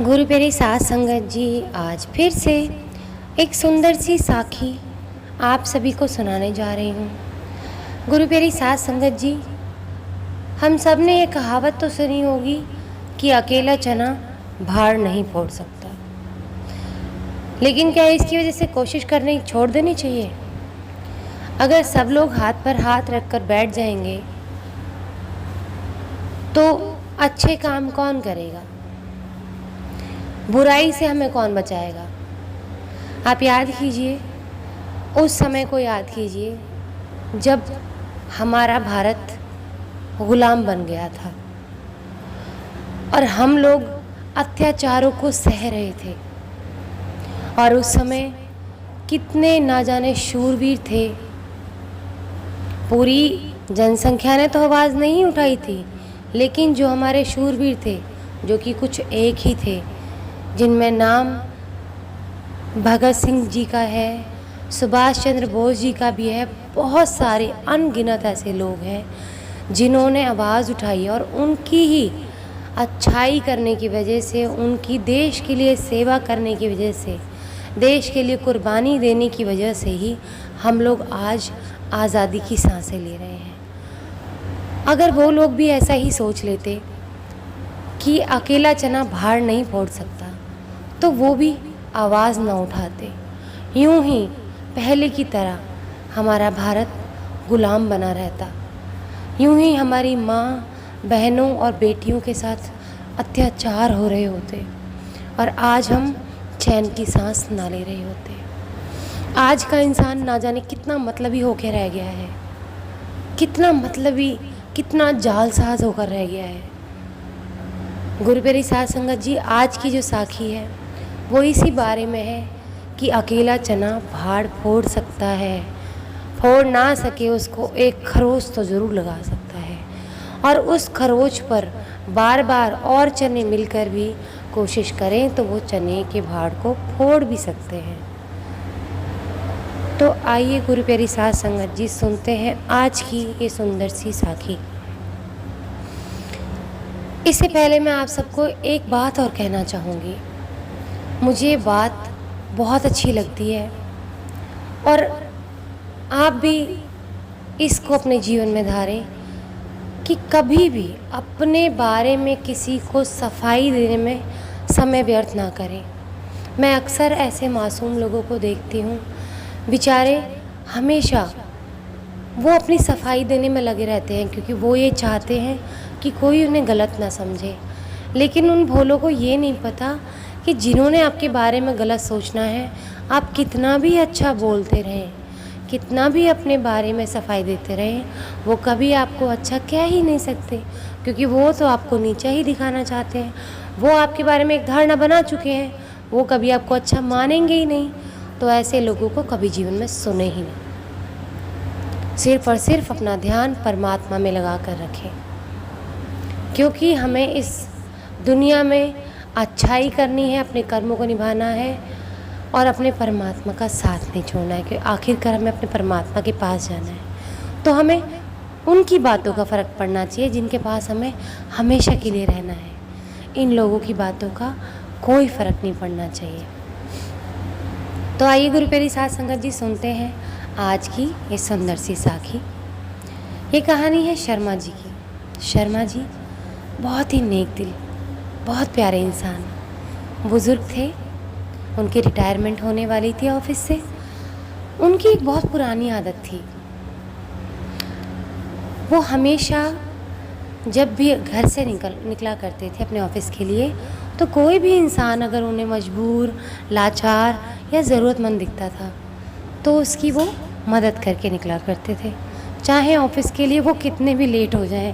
गुरु प्यारी साध संगत जी, आज फिर से एक सुंदर सी साखी आप सभी को सुनाने जा रही हूँ। गुरु प्यारी साध संगत जी, हम सब ने ये कहावत तो सुनी होगी कि अकेला चना भार नहीं फोड़ सकता, लेकिन क्या इसकी वजह से कोशिश करनी छोड़ देनी चाहिए? अगर सब लोग हाथ पर हाथ रखकर बैठ जाएंगे तो अच्छे काम कौन करेगा? बुराई से हमें कौन बचाएगा? आप याद कीजिए, उस समय को याद कीजिए जब हमारा भारत गुलाम बन गया था और हम लोग अत्याचारों को सह रहे थे। और उस समय कितने ना जाने शूरवीर थे। पूरी जनसंख्या ने तो आवाज़ नहीं उठाई थी, लेकिन जो हमारे शूरवीर थे, जो कि कुछ एक ही थे, जिनमें नाम भगत सिंह जी का है, सुभाष चंद्र बोस जी का भी है, बहुत सारे अनगिनत ऐसे लोग हैं जिन्होंने आवाज़ उठाई और उनकी ही अच्छाई करने की वजह से, उनकी देश के लिए सेवा करने की वजह से, देश के लिए कुर्बानी देने की वजह से ही हम लोग आज आज़ादी की सांसें ले रहे हैं। अगर वो लोग भी ऐसा ही सोच लेते कि अकेला चना भार नहीं फोड़ सकता, तो वो भी आवाज़ न उठाते। यूं ही पहले की तरह हमारा भारत गुलाम बना रहता। यूं ही हमारी माँ, बहनों और बेटियों के साथ अत्याचार हो रहे होते और आज हम चैन की सांस ना ले रहे होते। आज का इंसान ना जाने कितना मतलबी होकर रह गया है, कितना मतलबी, कितना जालसाज होकर रह गया है। गुरु प्यारी साध संगत जी, आज की जो साखी है वो इसी बारे में है कि अकेला चना भाड़ फोड़ सकता है, फोड़ ना सके उसको एक खरोच तो ज़रूर लगा सकता है, और उस खरोच पर बार बार और चने मिलकर भी कोशिश करें तो वो चने के भाड़ को फोड़ भी सकते हैं। तो आइए गुरु प्यारी साध संगत जी, सुनते हैं आज की ये सुंदर सी साखी। इससे पहले मैं आप सबको एक बात और कहना चाहूँगी। मुझे ये बात बहुत अच्छी लगती है और आप भी इसको अपने जीवन में धारें कि कभी भी अपने बारे में किसी को सफाई देने में समय व्यर्थ ना करें। मैं अक्सर ऐसे मासूम लोगों को देखती हूँ, बेचारे हमेशा वो अपनी सफाई देने में लगे रहते हैं क्योंकि वो ये चाहते हैं कि कोई उन्हें गलत ना समझे। लेकिन उन भोलों को ये नहीं पता कि जिन्होंने आपके बारे में गलत सोचना है, आप कितना भी अच्छा बोलते रहें, कितना भी अपने बारे में सफाई देते रहें, वो कभी आपको अच्छा कह ही नहीं सकते, क्योंकि वो तो आपको नीचा ही दिखाना चाहते हैं। वो आपके बारे में एक धारणा बना चुके हैं, वो कभी आपको अच्छा मानेंगे ही नहीं। तो ऐसे लोगों को कभी जीवन में सुने ही नहीं। सिर्फ और सिर्फ अपना ध्यान परमात्मा में लगा कर रखें, क्योंकि हमें इस दुनिया में अच्छाई करनी है, अपने कर्मों को निभाना है और अपने परमात्मा का साथ नहीं छोड़ना है, क्योंकि आखिरकार हमें अपने परमात्मा के पास जाना है। तो हमें उनकी बातों का फ़र्क पड़ना चाहिए जिनके पास हमें हमेशा के लिए रहना है। इन लोगों की बातों का कोई फ़र्क नहीं पड़ना चाहिए। तो आइए गुरु प्यारी साध संगत जी, सुनते हैं आज की ये सुंदर सी साखी। ये कहानी है शर्मा जी की। शर्मा जी बहुत ही नेक दिल, बहुत प्यारे इंसान, बुज़ुर्ग थे। उनकी रिटायरमेंट होने वाली थी ऑफिस से। उनकी एक बहुत पुरानी आदत थी, वो हमेशा जब भी घर से निकला करते थे अपने ऑफिस के लिए, तो कोई भी इंसान अगर उन्हें मजबूर, लाचार या ज़रूरतमंद दिखता था तो उसकी वो मदद करके निकला करते थे, चाहे ऑफिस के लिए वो कितने भी लेट हो जाएं।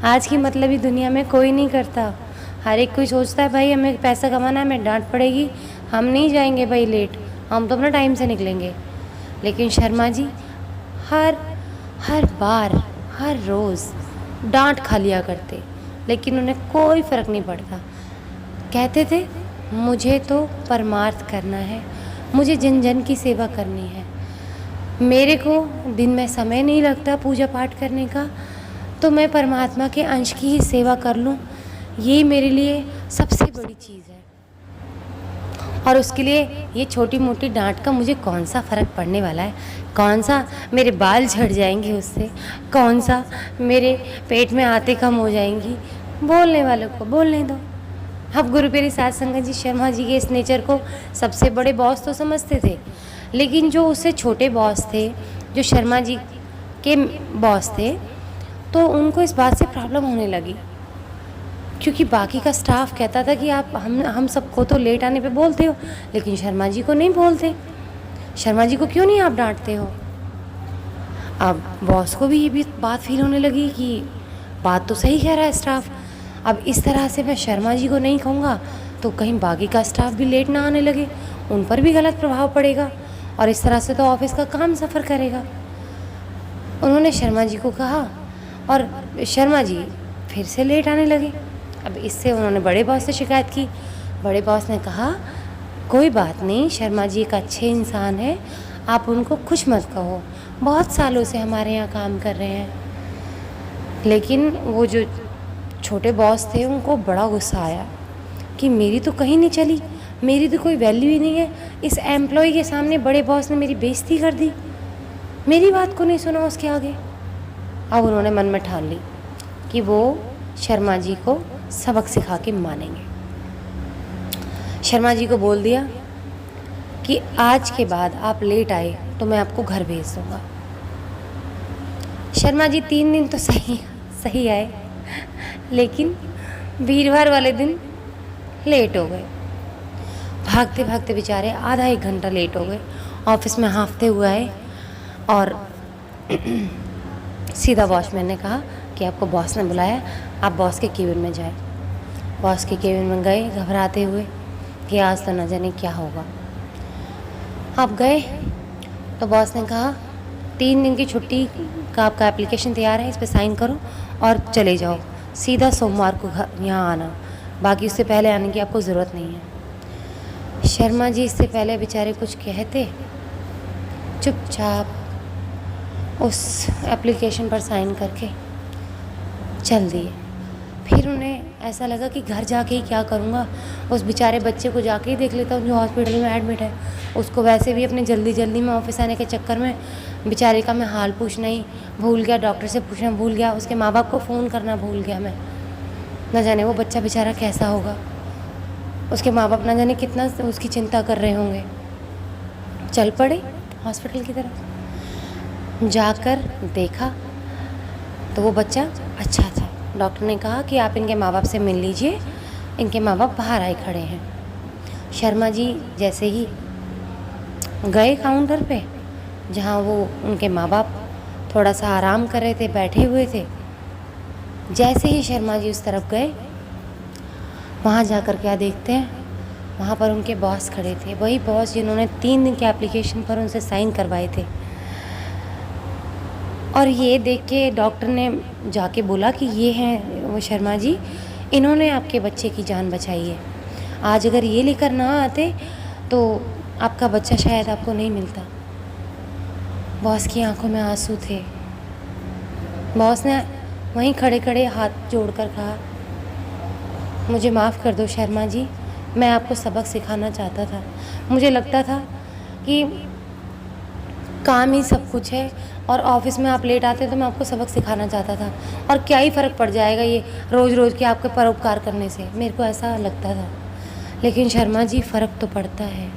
आज की मतलबी दुनिया में कोई नहीं करता। हर एक कोई सोचता है भाई हमें पैसा कमाना है, हमें डांट पड़ेगी, हम नहीं जाएंगे भाई लेट, हम तो अपना टाइम से निकलेंगे। लेकिन शर्मा जी हर बार, हर रोज़ डांट खा लिया करते, लेकिन उन्हें कोई फ़र्क नहीं पड़ता। कहते थे मुझे तो परमार्थ करना है, मुझे जन जन की सेवा करनी है, मेरे को दिन में समय नहीं लगता पूजा पाठ करने का, तो मैं परमात्मा के अंश की ही सेवा कर लूँ, ये मेरे लिए सबसे बड़ी चीज़ है। और उसके लिए ये छोटी मोटी डांट का मुझे कौन सा फ़र्क पड़ने वाला है, कौन सा मेरे बाल झड़ जाएंगे उससे, कौन सा मेरे पेट में आते कम हो जाएंगी। बोलने वालों को बोलने दो। अब गुरुपेरी साध संगत जी शर्मा जी के इस नेचर को सबसे बड़े बॉस तो समझते थे, लेकिन जो उससे छोटे बॉस थे, जो शर्मा जी के बॉस थे, तो उनको इस बात से प्रॉब्लम होने लगी, क्योंकि बाकी का स्टाफ कहता था कि आप हम सबको तो लेट आने पे बोलते हो, लेकिन शर्मा जी को नहीं बोलते, शर्मा जी को क्यों नहीं आप डांटते हो। अब बॉस को भी ये भी बात फील होने लगी कि बात तो सही कह रहा है स्टाफ, अब इस तरह से मैं शर्मा जी को नहीं कहूँगा तो कहीं बाकी का स्टाफ भी लेट ना आने लगे, उन पर भी गलत प्रभाव पड़ेगा, और इस तरह से तो ऑफिस का काम सफ़र करेगा। उन्होंने शर्मा जी को कहा और शर्मा जी फिर से लेट आने लगे। अब इससे उन्होंने बड़े बॉस से शिकायत की। बड़े बॉस ने कहा कोई बात नहीं, शर्मा जी एक अच्छे इंसान है, आप उनको कुछ मत कहो, बहुत सालों से हमारे यहाँ काम कर रहे हैं। लेकिन वो जो छोटे बॉस थे उनको बड़ा गुस्सा आया कि मेरी तो कहीं नहीं चली, मेरी तो कोई वैल्यू ही नहीं है, इस एम्प्लॉय के सामने बड़े बॉस ने मेरी बेइज्जती कर दी, मेरी बात को नहीं सुना उसके आगे। अब उन्होंने मन में ठान ली कि वो शर्मा जी को सबक सिखा के मानेंगे। शर्मा जी को बोल दिया कि आज के बाद आप लेट आए तो मैं आपको घर भेज दूँगा। शर्मा जी 3 दिन तो सही आए, लेकिन वीरवार वाले दिन लेट हो गए। भागते भागते बेचारे आधा 1 घंटा लेट हो गए। ऑफिस में हाँफते हुए आए और सीधा वॉचमैन ने कहा कि आपको बॉस ने बुलाया, आप बॉस के केबिन में जाएं। बॉस के केबिन में गए घबराते हुए कि आज तो न जाने क्या होगा। आप गए तो बॉस ने कहा 3 दिन की छुट्टी का आपका एप्लीकेशन तैयार है, इस पर साइन करो और चले जाओ, सीधा सोमवार को यहाँ आना, बाकी उससे पहले आने की आपको ज़रूरत नहीं है। शर्मा जी इससे पहले बेचारे कुछ कहते, चुपचाप उस एप्लीकेशन पर साइन करके चल दिए। फिर उन्हें ऐसा लगा कि घर जाके ही क्या करूँगा, उस बेचारे बच्चे को जाके ही देख लेता हूँ जो हॉस्पिटल में एडमिट है। उसको वैसे भी अपने जल्दी में ऑफिस आने के चक्कर में बेचारे का मैं हाल पूछना ही भूल गया, डॉक्टर से पूछना भूल गया, उसके माँ बाप को फ़ोन करना भूल गया मैं। न जाने वो बच्चा बेचारा कैसा होगा, उसके माँ बाप न जाने कितना उसकी चिंता कर रहे होंगे। चल पड़े हॉस्पिटल की तरफ। जाकर देखा तो वो बच्चा अच्छा था। डॉक्टर ने कहा कि आप इनके माँ बाप से मिल लीजिए, इनके माँ बाप बाहर आए खड़े हैं। शर्मा जी जैसे ही गए काउंटर पे जहाँ वो उनके माँ बाप थोड़ा सा आराम कर रहे थे, बैठे हुए थे, जैसे ही शर्मा जी उस तरफ गए, वहाँ जाकर क्या देखते हैं, वहाँ पर उनके बॉस खड़े थे, वही बॉस जिन्होंने 3 दिन के एप्लीकेशन पर उनसे साइन करवाए थे। और ये देख के डॉक्टर ने जाके बोला कि ये हैं वो शर्मा जी, इन्होंने आपके बच्चे की जान बचाई है, आज अगर ये लेकर ना आते तो आपका बच्चा शायद आपको नहीं मिलता। बॉस की आंखों में आंसू थे। बॉस ने वहीं खड़े खड़े हाथ जोड़कर कहा, मुझे माफ़ कर दो शर्मा जी, मैं आपको सबक सिखाना चाहता था, मुझे लगता था कि काम ही सब कुछ है और ऑफिस में आप लेट आते तो मैं आपको सबक सिखाना चाहता था, और क्या ही फ़र्क पड़ जाएगा ये रोज़ रोज़ के आपके परोपकार करने से, मेरे को ऐसा लगता था। लेकिन शर्मा जी फ़र्क तो पड़ता है।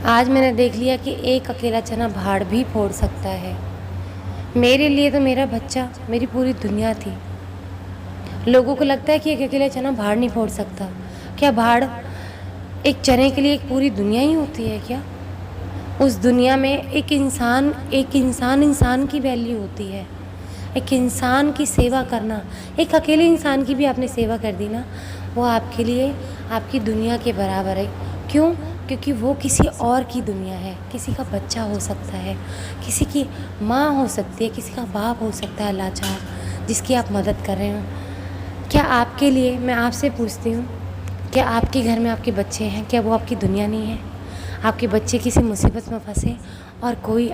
आज मैंने देख लिया कि एक अकेला चना भाड़ भी फोड़ सकता है। मेरे लिए तो मेरा बच्चा मेरी पूरी दुनिया थी। लोगों को लगता है कि एक अकेला चना भाड़ नहीं फोड़ सकता। क्या भाड़ एक चने के लिए एक पूरी दुनिया ही होती है क्या? उस दुनिया में एक इंसान की वैल्यू होती है। एक इंसान की सेवा करना, एक अकेले इंसान की भी आपने सेवा कर दी ना, वो आपके लिए आपकी दुनिया के बराबर है। क्यों? क्योंकि वो किसी और की दुनिया है। किसी का बच्चा हो सकता है, किसी की माँ हो सकती है, किसी का बाप हो सकता है लाचार, जिसकी आप मदद कर रहे हो। क्या आपके लिए, मैं आपसे पूछती हूँ, क्या आपके घर में आपके बच्चे हैं? क्या वो आपकी दुनिया नहीं है? आपके बच्चे किसी मुसीबत में फंसे और कोई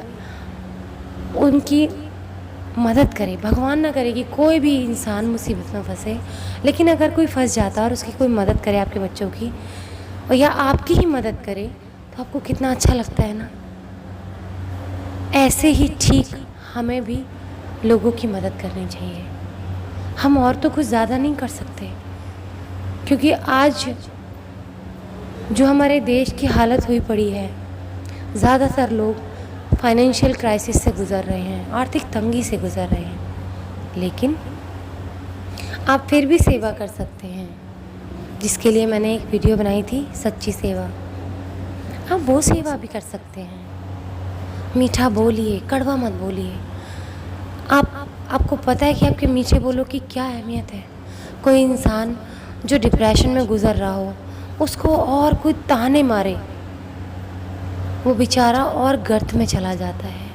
उनकी मदद करे। भगवान ना करे कि कोई भी इंसान मुसीबत में फंसे, लेकिन अगर कोई फंस जाता है और उसकी कोई मदद करे आपके बच्चों की, और या आपकी ही मदद करे, तो आपको कितना अच्छा लगता है ना। ऐसे ही ठीक हमें भी लोगों की मदद करनी चाहिए। हम और तो कुछ ज़्यादा नहीं कर सकते, क्योंकि आज जो हमारे देश की हालत हुई पड़ी है, ज़्यादातर लोग फाइनेंशियल क्राइसिस से गुज़र रहे हैं, आर्थिक तंगी से गुज़र रहे हैं। लेकिन आप फिर भी सेवा कर सकते हैं, जिसके लिए मैंने एक वीडियो बनाई थी, सच्ची सेवा। आप वो सेवा भी कर सकते हैं। मीठा बोलिए, कड़वा मत बोलिए। आपको पता है कि आपके मीठे बोलों की क्या अहमियत है। कोई इंसान जो डिप्रेशन में गुज़र रहा हो, उसको और कोई ताने मारे, वो बेचारा और गर्त में चला जाता है।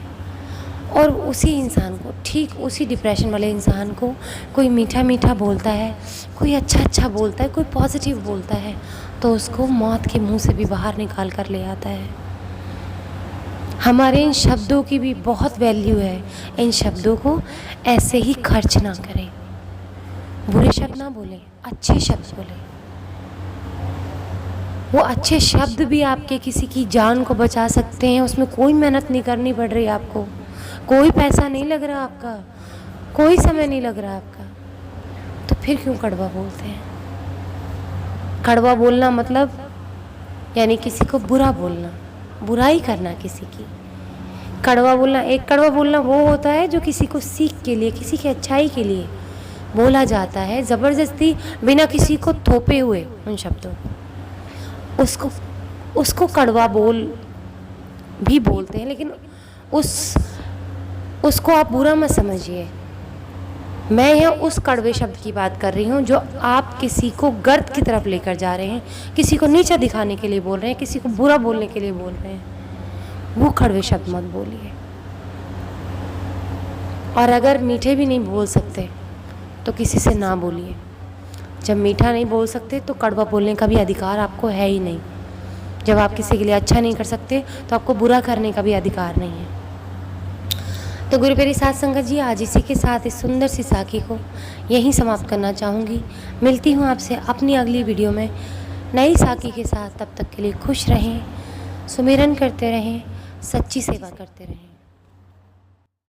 और उसी इंसान को, ठीक उसी डिप्रेशन वाले इंसान को कोई मीठा मीठा बोलता है, कोई अच्छा अच्छा बोलता है, कोई पॉजिटिव बोलता है, तो उसको मौत के मुंह से भी बाहर निकाल कर ले आता है। हमारे इन शब्दों की भी बहुत वैल्यू है। इन शब्दों को ऐसे ही खर्च ना करें। बुरे शब्द ना बोलें, अच्छे शब्द बोलें। वो अच्छे शब्द भी आपके किसी की जान को बचा सकते हैं। उसमें कोई मेहनत नहीं करनी पड़ रही आपको, कोई पैसा नहीं लग रहा आपका, कोई समय नहीं लग रहा आपका, तो फिर क्यों कड़वा बोलते हैं। कड़वा बोलना मतलब यानी किसी को बुरा बोलना, बुराई करना किसी की। कड़वा बोलना, एक कड़वा बोलना वो होता है जो किसी को सीख के लिए, किसी की अच्छाई के लिए बोला जाता है, ज़बरदस्ती, बिना किसी को थोपे हुए उन शब्दों को। उसको कड़वा बोल भी बोलते हैं, लेकिन उसको आप बुरा मत समझिए। मैं यहाँ उस कड़वे शब्द की बात कर रही हूँ जो आप किसी को गर्त की तरफ लेकर जा रहे हैं, किसी को नीचा दिखाने के लिए बोल रहे हैं, किसी को बुरा बोलने के लिए बोल रहे हैं। वो कड़वे शब्द मत बोलिए। और अगर मीठे भी नहीं बोल सकते तो किसी से ना बोलिए। जब मीठा नहीं बोल सकते तो कड़वा बोलने का भी अधिकार आपको है ही नहीं। जब आप किसी के लिए अच्छा नहीं कर सकते तो आपको बुरा करने का भी अधिकार नहीं है। तो गुरु प्यारी साध संगत जी, आज इसी के साथ इस सुंदर सी साखी को यहीं समाप्त करना चाहूँगी। मिलती हूँ आपसे अपनी अगली वीडियो में नई साखी के साथ। तब तक के लिए खुश रहें, सुमिरन करते रहें, सच्ची सेवा करते रहें।